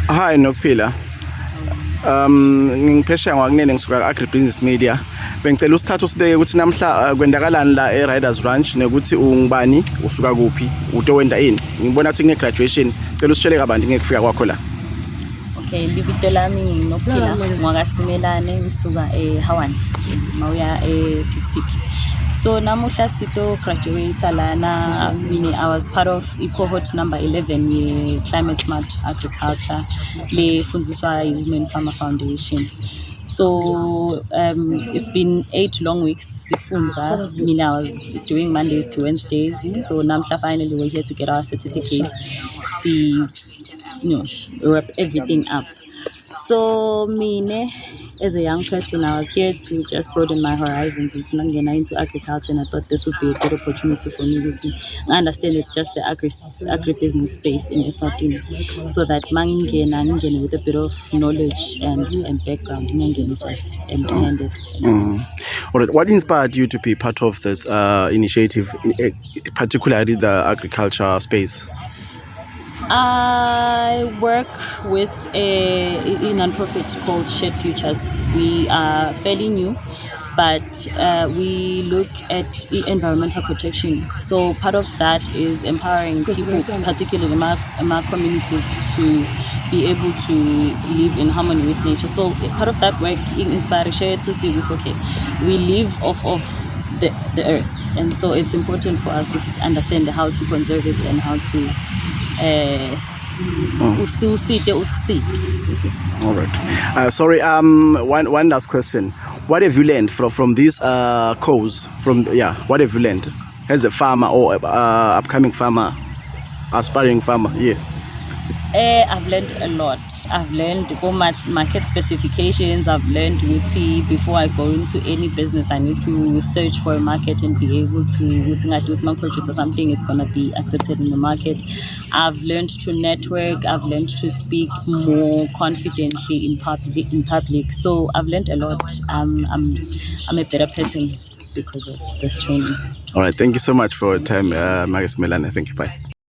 Hi Nokuphila. Ngiphesheya ngwakunene ngisuka ku-Agribusiness Media. Bengicela usithathe usibeke ukuthi namhla kwendakalani la e-Riders Ranch nekuthi ungubani usuka kuphi uto wenda ini. Ngibona ukuthi kune-graduation. Cela usitshele kabanti ngekufika kwakho la. Okay, libito lami nginokuphila ngwakaSimelane ngisuka eHawan mawuya ePixpic. So namuhla sito graduate lana. I was part of cohort number 11 ye-Climate Smart Agriculture le fundziswa yi-Women Farmer Foundation. So it's been 8 long weeks sifunza. I was doing Mondays to Wednesdays. So namhla finally we're here to get our certificates. Wrap everything up. So me, as a young person, I was here to just broaden my horizons. If I'm getting into agriculture, and I thought this would be a good opportunity for me to understand it, just the agribusiness space in Eswatini, so that mangena with a bit of knowledge and background, just empty-handed. All right. What inspired you to be part of this initiative, particularly the agriculture space? I work with a non-profit called Shared Futures. We are fairly new, but we look at environmental protection. So part of that is empowering people, particularly in my communities, to be able to live in harmony with nature. So part of that work inspires Share to see it's okay. We live off of the earth, and so it's important for us to understand how to conserve it and how to All right. Sorry. One last question. What have you learned from this course? What have you learned as a farmer or upcoming farmer, aspiring farmer? Yeah. I've learned a lot. I've learned market specifications. I've learned before I go into any business, I need to search for a market and be able to purchase or something. It's gonna be accepted in the market. I've learned to network. I've learned to speak more confidently in public. So I've learned a lot. I'm a better person because of this training. All right. Thank you so much for your time, Magus Melane. Thank you. Bye.